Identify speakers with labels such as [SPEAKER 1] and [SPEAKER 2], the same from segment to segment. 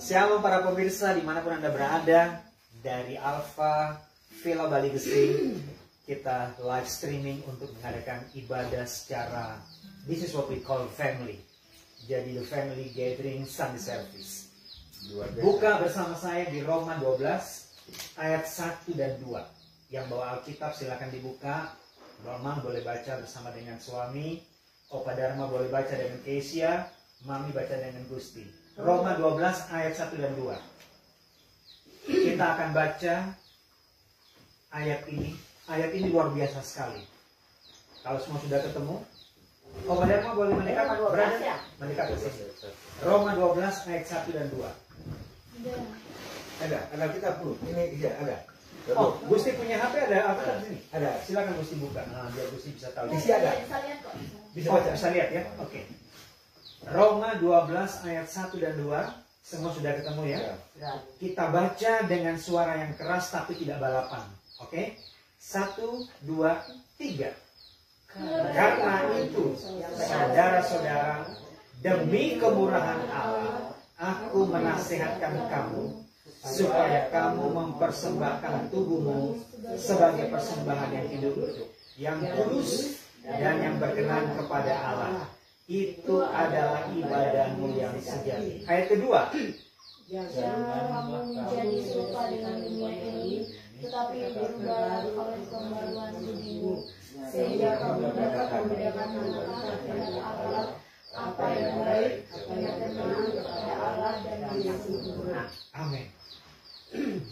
[SPEAKER 1] Shalom para pemirsa dimanapun Anda berada. Dari Alpha Villa Bali Gesing, kita live streaming untuk mengadakan ibadah secara, this is what we call family. Jadi the family gathering Sunday service. Buka bersama saya di Roma 12 ayat 1 dan 2. Yang bawa Alkitab silakan dibuka. Mama boleh baca bersama dengan suami, Opa Dharma boleh baca dengan Kesia, Mami baca dengan Gusti. Roma 12 ayat 1 dan 2. Kita akan baca ayat ini. Ayat ini luar biasa sekali. Kalau semua sudah ketemu, Opa Dharma boleh mendekat, berada mendekat ke sini. Roma 12 ayat 1 dan 2.
[SPEAKER 2] Ada kita pun. Ini iya ada.
[SPEAKER 1] Oh, Gusti punya HP ada apa di sini?
[SPEAKER 2] Ada.
[SPEAKER 1] Silakan Gusti buka. Nah, biar Gusti bisa tahu.
[SPEAKER 2] Isi ada.
[SPEAKER 3] Bisa lihat kok.
[SPEAKER 1] Bisa baca, bisa lihat ya. Oke. Roma 12 ayat 1 dan 2. Semua sudah ketemu ya? Kita baca dengan suara yang keras tapi tidak balapan. Oke? 1, 2, 3. Karena itu, saudara-saudara, demi kemurahan Allah, aku menasihatkan kamu supaya kamu mempersembahkan tubuhmu sebagai persembahan yang hidup, yang kudus dan yang berkenan kepada Allah. Itu adalah ibadahmu yang sejati. Ayat kedua.
[SPEAKER 3] Jangan kamu menjadi serupa dengan dunia ini, tetapi berubah oleh pembaruan budimu, sehingga kamu dapat membedakan mana kehendak Allah, apa yang baik, apa yang berkenan kepada Allah dan yang sempurna.
[SPEAKER 1] Amin.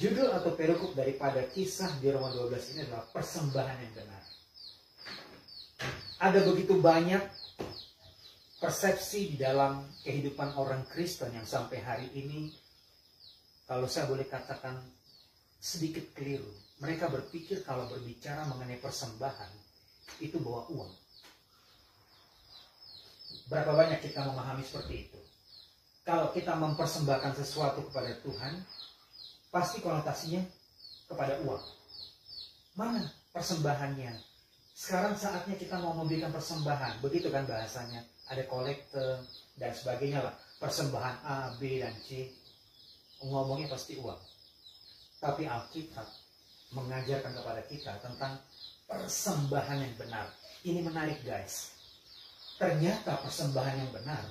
[SPEAKER 1] Judul atau perikop daripada kisah di Roma 12 ini adalah persembahan yang benar. Ada begitu banyak persepsi di dalam kehidupan orang Kristen yang sampai hari ini, kalau saya boleh katakan, sedikit keliru. Mereka berpikir kalau berbicara mengenai persembahan, itu bawa uang. Berapa banyak kita memahami seperti itu? Kalau kita mempersembahkan sesuatu kepada Tuhan, pasti konotasinya kepada uang. Mana persembahannya? Sekarang saatnya kita mau memberikan persembahan. Begitu kan bahasanya. Ada kolektor dan sebagainya lah. Persembahan A, B, dan C. Ngomongnya pasti uang. Tapi Alkitab mengajarkan kepada kita tentang persembahan yang benar. Ini menarik guys. Ternyata persembahan yang benar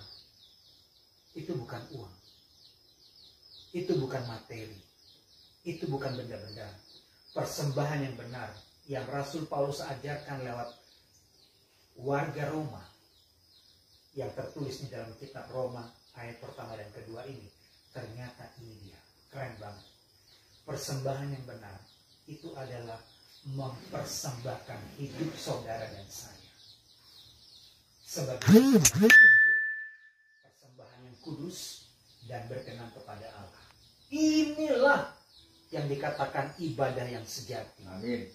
[SPEAKER 1] itu bukan uang. Itu bukan materi. Itu bukan benda-benda. Persembahan yang benar yang Rasul Paulus ajarkan lewat warga Roma yang tertulis di dalam kitab Roma ayat pertama dan kedua ini, ternyata ini dia, keren banget. Persembahan yang benar itu adalah mempersembahkan hidup saudara dan saya sebagai persembahan yang kudus dan berkenan kepada Allah. Inilah yang dikatakan ibadah yang sejati.
[SPEAKER 2] Amin.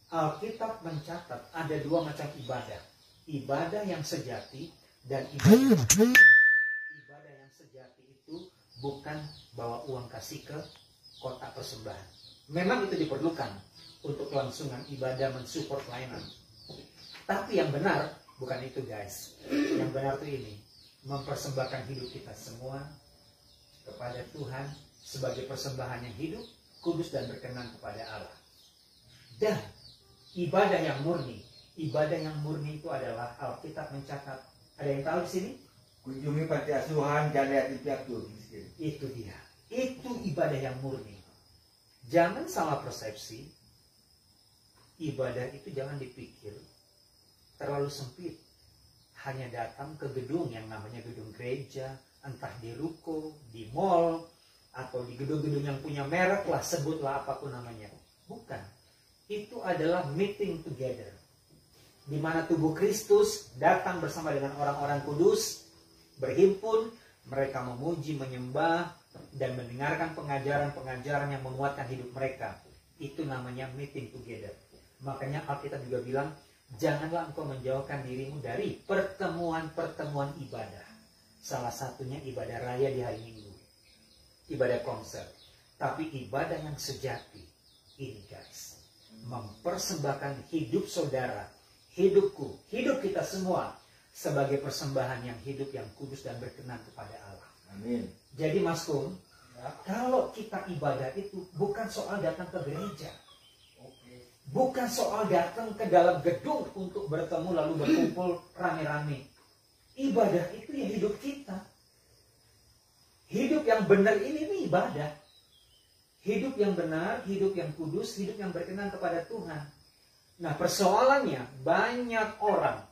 [SPEAKER 1] Alkitab mencatat ada dua macam ibadah. Ibadah yang sejati dan ibadah yang sejati itu bukan bawa uang kasih ke kotak persembahan. Memang itu diperlukan untuk kelangsungan ibadah mensupport layanan. Tapi yang benar bukan itu guys. Yang benar itu ini. Mempersembahkan hidup kita semua kepada Tuhan sebagai persembahan yang hidup, kudus dan berkenan kepada Allah. Dan ibadah yang murni itu adalah Alkitab mencatat. Ada yang tahu di sini?
[SPEAKER 2] Kunjungi panti asuhan, janda yatim piatu.
[SPEAKER 1] Itu dia. Itu ibadah yang murni. Jangan salah persepsi. Ibadah itu jangan dipikir terlalu sempit. Hanya datang ke gedung yang namanya gedung gereja, entah di ruko, di mall, atau di gedung-gedung yang punya merek lah, sebutlah apapun namanya. Bukan. Itu adalah meeting together. Di mana tubuh Kristus datang bersama dengan orang-orang kudus, berhimpun, mereka memuji, menyembah, dan mendengarkan pengajaran-pengajaran yang menguatkan hidup mereka. Itu namanya meeting together. Makanya Alkitab juga bilang, janganlah engkau menjauhkan dirimu dari pertemuan-pertemuan ibadah. Salah satunya ibadah raya di hari Minggu. Ibadah konser. Tapi ibadah yang sejati, ini guys. Mempersembahkan hidup saudara, hidupku, hidup kita semua sebagai persembahan yang hidup, yang kudus dan berkenan kepada Allah.
[SPEAKER 2] Amin.
[SPEAKER 1] Jadi Mas Kun, kalau kita ibadah itu bukan soal datang ke gereja. Bukan soal datang ke dalam gedung untuk bertemu lalu berkumpul rame-rame. Ibadah itu ya hidup kita. Hidup yang benar ini ibadah. Hidup yang benar, hidup yang kudus, hidup yang berkenan kepada Tuhan. Nah, persoalannya banyak orang,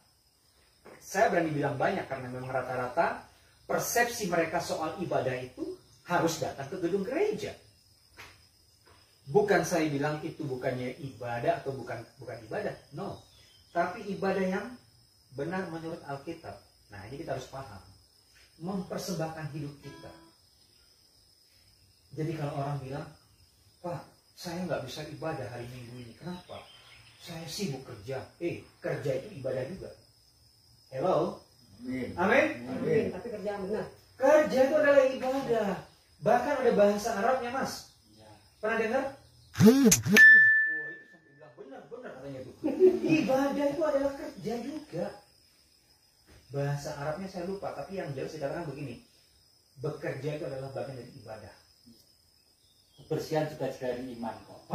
[SPEAKER 1] saya berani bilang banyak karena memang rata-rata persepsi mereka soal ibadah itu harus datang ke gedung gereja. Bukan saya bilang itu bukannya ibadah atau bukan ibadah, no. Tapi ibadah yang benar menurut Alkitab. Nah, ini kita harus paham. Mempersembahkan hidup kita. Jadi kalau orang bilang, Pak, saya nggak bisa ibadah hari Minggu ini. Kenapa? Saya sibuk kerja. Kerja itu ibadah juga. Hello?
[SPEAKER 2] Amin.
[SPEAKER 1] Amin?
[SPEAKER 2] Amin.
[SPEAKER 4] Tapi kerjaan benar.
[SPEAKER 1] Kerja itu adalah ibadah. Bahkan ada bahasa Arabnya, Mas. Pernah dengar? Oh, itu sampai bilang benar katanya itu. Ibadah itu adalah kerja juga. Bahasa Arabnya saya lupa, tapi yang jelas dikatakan begini. Bekerja itu adalah bagian dari ibadah.
[SPEAKER 5] Kebersihan juga dari iman kok.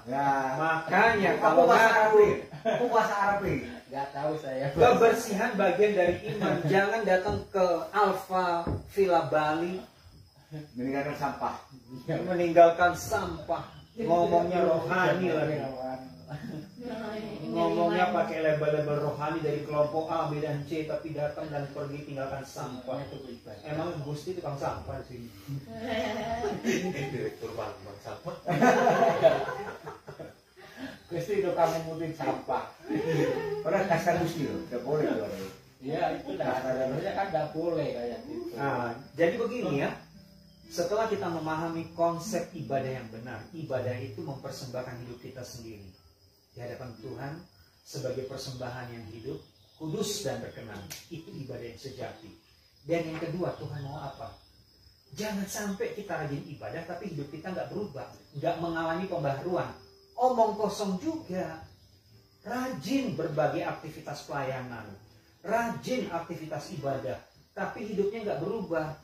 [SPEAKER 2] Ya.
[SPEAKER 1] Makanya
[SPEAKER 2] Apa
[SPEAKER 1] kalau
[SPEAKER 2] bahasa Arab?
[SPEAKER 1] ngaku
[SPEAKER 2] Apa bahasa Arab?
[SPEAKER 5] Nggak tahu saya.
[SPEAKER 1] kebersihan bagian dari iman, jangan datang ke Alfa Villa Bali
[SPEAKER 2] Meninggalkan sampah.
[SPEAKER 1] meninggalkan sampah. Ngomongnya rohani lagi. Ngomongnya pakai label-label rohani dari kelompok A, B, dan C, tapi datang dan pergi tinggalkan sampah. Emang Gusti tukang sampah di sini. Direktur bank sampah.
[SPEAKER 5] Gusti itu kamu mutin sampah.
[SPEAKER 2] Orang kasar Gusti loh, tidak boleh loh.
[SPEAKER 5] Ya itu dasarnya kan nggak boleh kayak gitu.
[SPEAKER 1] Nah, jadi begini ya. Setelah kita memahami konsep ibadah yang benar, ibadah itu mempersembahkan hidup kita sendiri di hadapan Tuhan sebagai persembahan yang hidup, kudus dan berkenan. Itu ibadah yang sejati. Dan yang kedua, Tuhan mau apa? Jangan sampai kita rajin ibadah tapi hidup kita nggak berubah, nggak mengalami pembaharuan. Omong kosong juga. Rajin berbagai aktivitas pelayanan, rajin aktivitas ibadah, tapi hidupnya nggak berubah.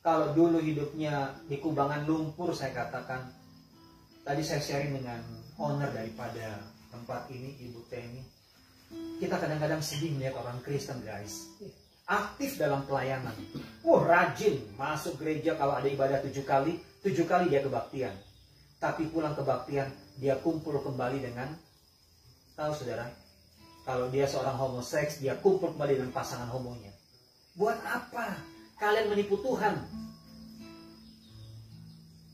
[SPEAKER 1] Kalau dulu hidupnya di kubangan lumpur, saya katakan, tadi saya sharing dengan owner daripada tempat ini, Ibu Teni. Kita kadang-kadang sedih melihat orang Kristen, guys. Aktif dalam pelayanan. Rajin masuk gereja kalau ada ibadah 7 kali dia kebaktian. Tapi pulang kebaktian, dia kumpul kembali dengan, tahu saudara, kalau dia seorang homoseks, dia kumpul kembali dengan pasangan homonya. Buat apa? Kalian menipu Tuhan.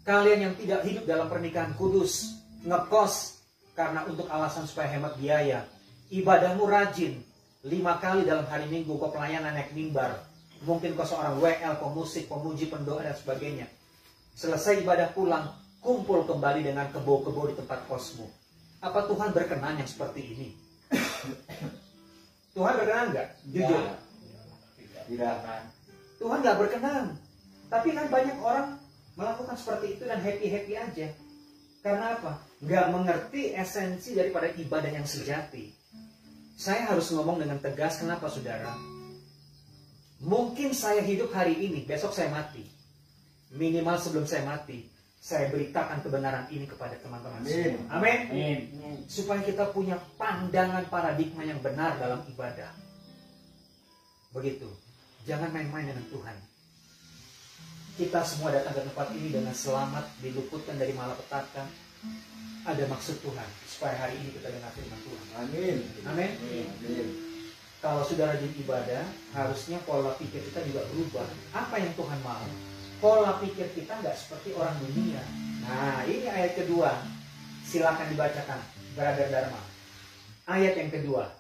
[SPEAKER 1] Kalian yang tidak hidup dalam pernikahan kudus, ngekos karena untuk alasan supaya hemat biaya. Ibadahmu rajin, 5 kali dalam hari Minggu kau pelayanan naik mimbar. Mungkin kau seorang WL, pemusik, pemuji, pendoa dan sebagainya. Selesai ibadah pulang, kumpul kembali dengan kebo-kebo di tempat kosmu. Apa Tuhan berkenan yang seperti ini? Tuhan berkenan nggak? Jujur.
[SPEAKER 2] Tidak.
[SPEAKER 1] Tuhan nggak berkenan. Tapi kan banyak orang melakukan seperti itu dan happy-happy aja. Karena apa? Nggak mengerti esensi daripada ibadah yang sejati. Saya harus ngomong dengan tegas, kenapa saudara? Mungkin saya hidup hari ini, besok saya mati. Minimal sebelum saya mati, saya beritakan kebenaran ini kepada teman-teman semua. Amin. Supaya kita punya pandangan paradigma yang benar dalam ibadah. Begitu. Jangan main-main dengan Tuhan. Kita semua datang ke tempat ini dengan selamat, diluputkan dari malapetaka. Ada maksud Tuhan supaya hari ini kita dengar firman Tuhan.
[SPEAKER 2] Amin.
[SPEAKER 1] Amin.
[SPEAKER 2] Amin.
[SPEAKER 1] Kalau sudah rajin ibadah, harusnya pola pikir kita juga berubah. Apa yang Tuhan mau? Pola pikir kita nggak seperti orang dunia. Nah, ini ayat kedua. Silakan dibacakan, Brother Dharma. Ayat yang kedua.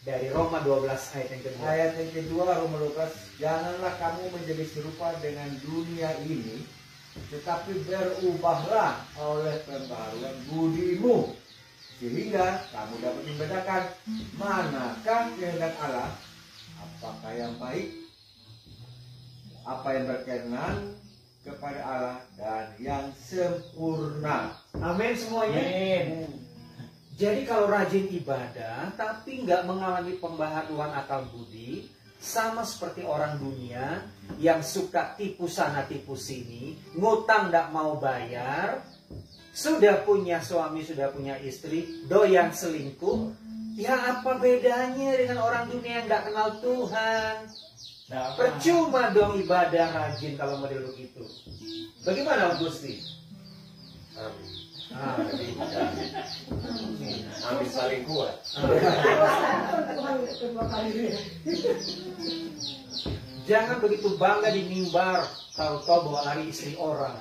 [SPEAKER 1] Dari Roma 12 ayat yang kedua.
[SPEAKER 2] Ayat yang kedua, Roma 12, janganlah kamu menjadi serupa dengan dunia ini, tetapi berubahlah oleh pembaharuan budimu, sehingga kamu dapat membedakan manakah kehendak Allah, apakah yang baik, apa yang berkenan kepada Allah, dan yang sempurna.
[SPEAKER 1] Amin semuanya.
[SPEAKER 5] Amin.
[SPEAKER 1] Jadi kalau rajin ibadah tapi nggak mengalami pembaharuan akal budi, Sama seperti orang dunia yang suka tipu sana tipu sini, ngutang tidak mau bayar, sudah punya suami, sudah punya istri, doyan selingkuh. Ya apa bedanya dengan orang dunia yang nggak kenal Tuhan? Percuma dong ibadah rajin kalau model begitu. Bagaimana Om Gusti?
[SPEAKER 2] Amin paling kuat.
[SPEAKER 1] Jangan begitu bangga di mimbar tahu-tahu bawa lari istri orang.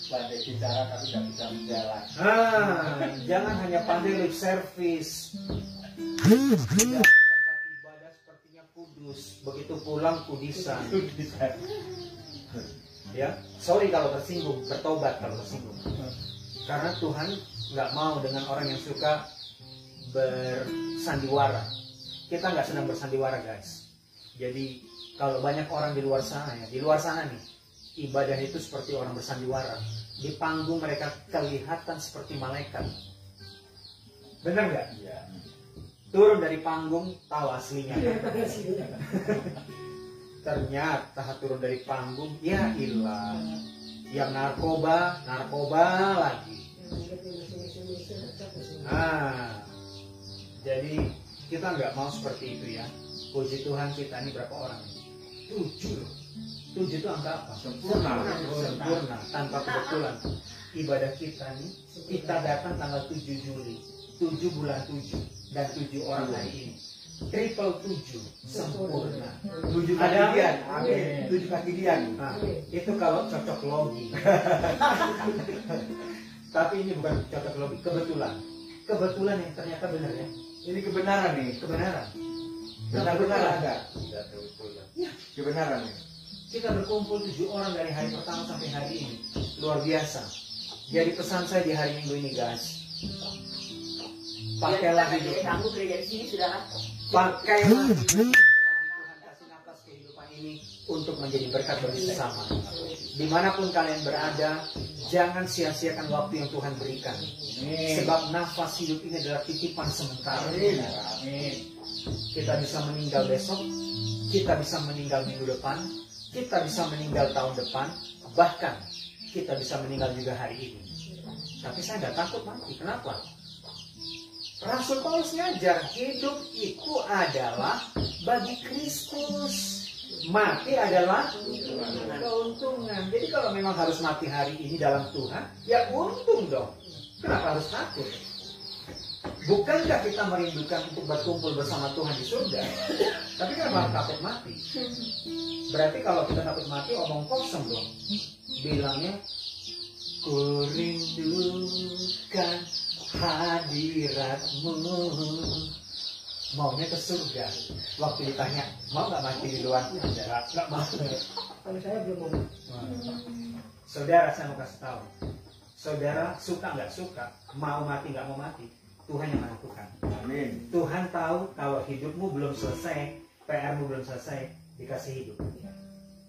[SPEAKER 5] Pandai bicara tapi tidak bisa berjalan.
[SPEAKER 1] Jangan hanya pandai lip service. Tempat ibadah sepertinya kudus, begitu pulang kudisan. Ya, sorry kalau tersinggung, bertobat kalau tersinggung. Karena Tuhan nggak mau dengan orang yang suka bersandiwara. Kita nggak senang bersandiwara, guys. Jadi kalau banyak orang di luar sana ya, di luar sana nih, ibadah itu seperti orang bersandiwara. Di panggung mereka kelihatan seperti malaikat. Benar nggak?
[SPEAKER 5] Iya.
[SPEAKER 1] Turun dari panggung, tahu aslinya. Ternyata turun dari panggung, ya ilah. Yang narkoba, narkoba lagi. Jadi kita nggak mau seperti itu ya. Puji Tuhan kita ini berapa orang? 7 loh. 7 itu angka apa?
[SPEAKER 2] Sempurna.
[SPEAKER 1] Sempurna, tanpa kebetulan. Ibadah kita nih, kita datang tanggal 7 Juli, 7 bulan 7, dan 7 orang hari ini. Triple 7, sempurna.
[SPEAKER 2] 7 kaki
[SPEAKER 1] Ada
[SPEAKER 2] dian. Amin. 7 kaki dian.
[SPEAKER 1] Nah, itu kalau cocok logi. Tapi ini bukan cocok logi, kebetulan. Kebetulan yang ternyata benar ya.
[SPEAKER 2] Ini kebenaran nih.
[SPEAKER 1] Kebenaran.
[SPEAKER 2] Benar-benar ada.
[SPEAKER 5] Tidak kebetulan.
[SPEAKER 2] Kebenaran nih.
[SPEAKER 1] Kita berkumpul 7 orang dari hari pertama sampai hari ini. Luar biasa. Jadi pesan saya di hari Minggu ini, guys. Pakailah hidup.
[SPEAKER 4] Kamu gereja di sini sudah
[SPEAKER 1] Pakailah hidup selama Tuhan kasih nafas kehidupan ini untuk menjadi berkat bagi sesama. Dimanapun kalian berada, jangan sia-siakan waktu yang Tuhan berikan. Sebab nafas hidup ini adalah titipan sementara.
[SPEAKER 5] Amin.
[SPEAKER 1] Kita bisa meninggal besok, kita bisa meninggal minggu depan, kita bisa meninggal tahun depan, bahkan kita bisa meninggal juga hari ini. Tapi saya nggak takut mati. Kenapa? Rasul Paulus ngajar hidup itu adalah bagi Kristus. Mati adalah keuntungan. Jadi kalau memang harus mati hari ini dalam Tuhan, ya untung dong. Kenapa harus takut? Bukankah kita merindukan untuk berkumpul bersama Tuhan di surga? Tapi kenapa takut mati? Berarti kalau kita takut mati, omong kosong dong. Bilangnya, ku rindukan hadiratmu. Maunya ke surga. Waktu ditanya, mau nggak mati di luar? Nggak mau.
[SPEAKER 6] Kalau saya belum mau.
[SPEAKER 1] Saudara, saya mau kasih tahu. Saudara suka nggak suka, mau mati nggak mau mati, Tuhan yang menentukan.
[SPEAKER 2] Amin.
[SPEAKER 1] Tuhan tahu kalau hidupmu belum selesai, PR-mu belum selesai, dikasih hidup.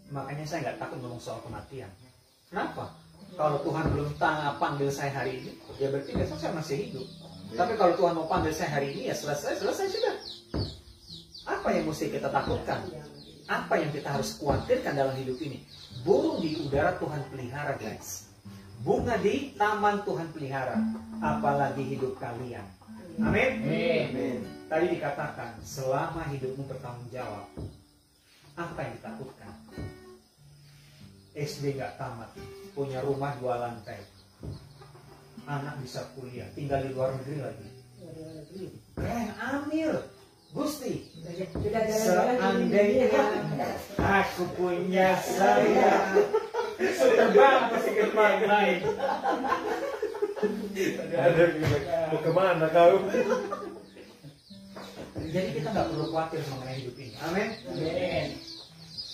[SPEAKER 1] Makanya saya nggak takut ngomong soal kematian. Kenapa? Kalau Tuhan belum panggil saya hari ini, ya berarti besok saya masih hidup. Tapi kalau Tuhan mau panggil saya hari ini, ya selesai sudah. Apa yang mesti kita takutkan? Apa yang kita harus khawatirkan dalam hidup ini? Burung di udara Tuhan pelihara, guys. Bunga di taman Tuhan pelihara. Apalagi hidup kalian. Amin.
[SPEAKER 2] Amin.
[SPEAKER 1] Tadi dikatakan, selama hidupmu bertanggung jawab, apa yang ditakutkan? SD nggak tamat, punya rumah 2 lantai, anak bisa kuliah, tinggal di luar negeri lagi. Keren, Amir, Gusti. Seandainya aku punya saya, terbang pasti ke tempat lain.
[SPEAKER 2] Mau kemana kau?
[SPEAKER 1] Jadi kita nggak perlu khawatir mengenai hidup ini. Amin.
[SPEAKER 5] Amin.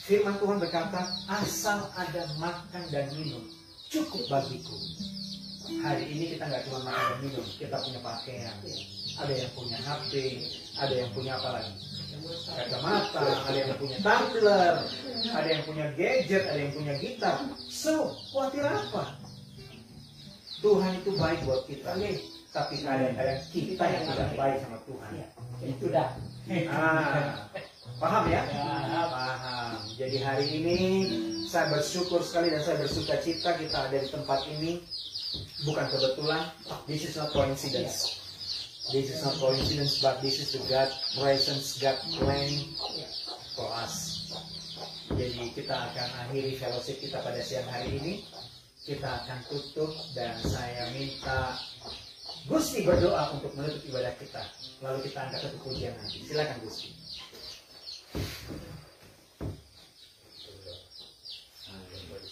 [SPEAKER 1] Firman Tuhan berkata, asal ada makan dan minum, cukup bagiku. Hari ini kita nggak cuma makan dan minum, kita punya pakaian. Ada yang punya HP, ada yang punya apa lagi? Kacamata, ada yang punya tumbler, ada yang punya gadget, ada yang punya gitar. So, khawatir apa? Tuhan itu baik buat kita. tapi kadang-kadang kita yang tidak baik sama Tuhan.
[SPEAKER 5] Itu dah.
[SPEAKER 1] Paham ya? Paham. Jadi hari ini saya bersyukur sekali dan saya bersuka cita kita ada di tempat ini. Bukan kebetulan. This is not coincidence. This is not coincidence, but this is the God presence, God planning for us. Jadi kita akan akhiri fellowship kita pada siang hari ini. Kita akan tutup dan saya minta Gusti berdoa untuk menutup ibadah kita. Lalu kita angkat satu pujian nanti. Silakan Gusti.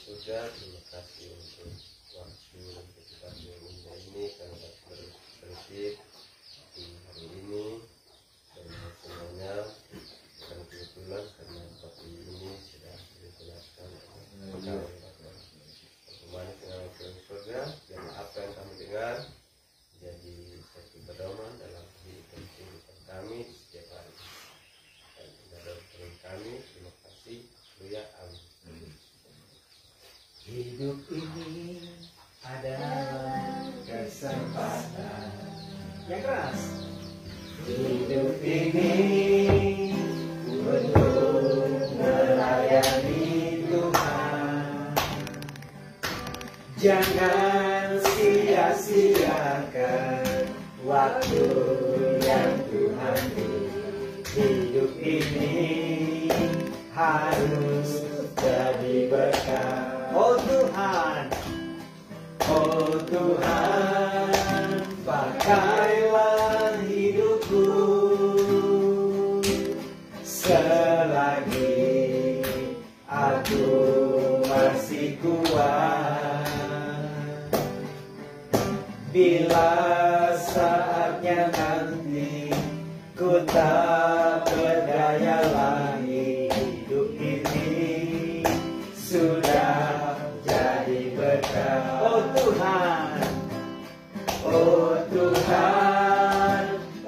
[SPEAKER 4] Surga, terima kasih untuk waktu dan kesempatan yang indah ini karena dapat berfellowship di hari ini dan semuanya bukan kebetulan karena topik ini sudah dijelaskan oleh Bapak dengan film surga dan apa yang kami dengar jadi satu pedoman dalam kehidupan kami di setiap hari dan dalam kami. Terima kasih. Haleluya. Amin.
[SPEAKER 1] Hidup ini adalah kesempatan. Yang keras. Hidup ini untuk melayani Tuhan. Jangan sia-siakan waktu yang Tuhan beri. Hidup ini harus jadi berkat. Oh Tuhan, pakailah hidupku selagi aku masih kuat. Bila saatnya nanti ku tak berdaya lagi, hidup ini sudah jadi berkat. Oh Tuhan,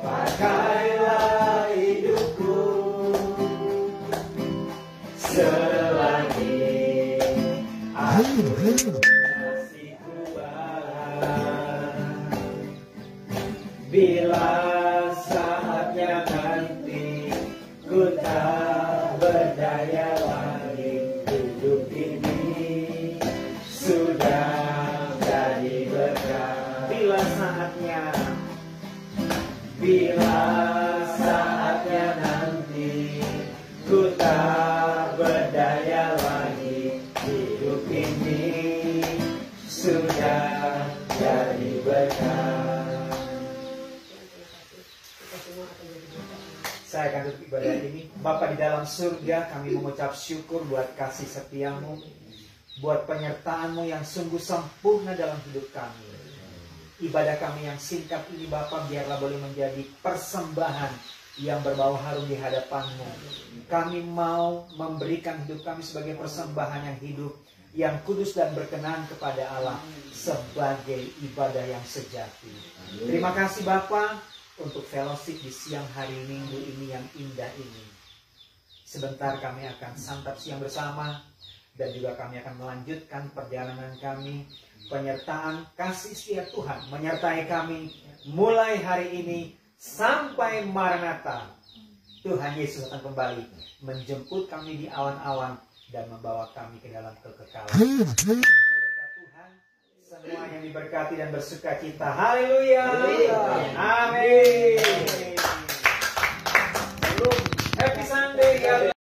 [SPEAKER 1] pakailah hidupku selagi aku masih kuat. Bila saatnya nanti ku tak berdaya lagi, hidup ini sudah jadi berkat. Bila saatnya nanti ku tak berdaya lagi, hidup ini sudah jadi berkat. Saya akan tutup ibadah ini. Bapa di dalam surga, kami mengucap syukur buat kasih setiamu, buat penyertaan-Mu yang sungguh sempurna dalam hidup kami. Ibadah kami yang singkat ini Bapa, biarlah boleh menjadi persembahan yang berbau harum di hadapan-Mu. Kami mau memberikan hidup kami sebagai persembahan yang hidup, yang kudus dan berkenan kepada Allah sebagai ibadah yang sejati. Terima kasih Bapa untuk fellowship di siang hari Minggu ini yang indah ini. Sebentar kami akan santap siang bersama dan juga kami akan melanjutkan perjalanan kami. Penyertaan kasih setia Tuhan menyertai kami mulai hari ini sampai Maranatha. Tuhan Yesus akan kembali menjemput kami di awan-awan dan membawa kami ke dalam kekekalan. Berkat Tuhan, semua yang diberkati dan bersuka cita. Haleluya. Amin. Happy Sunday.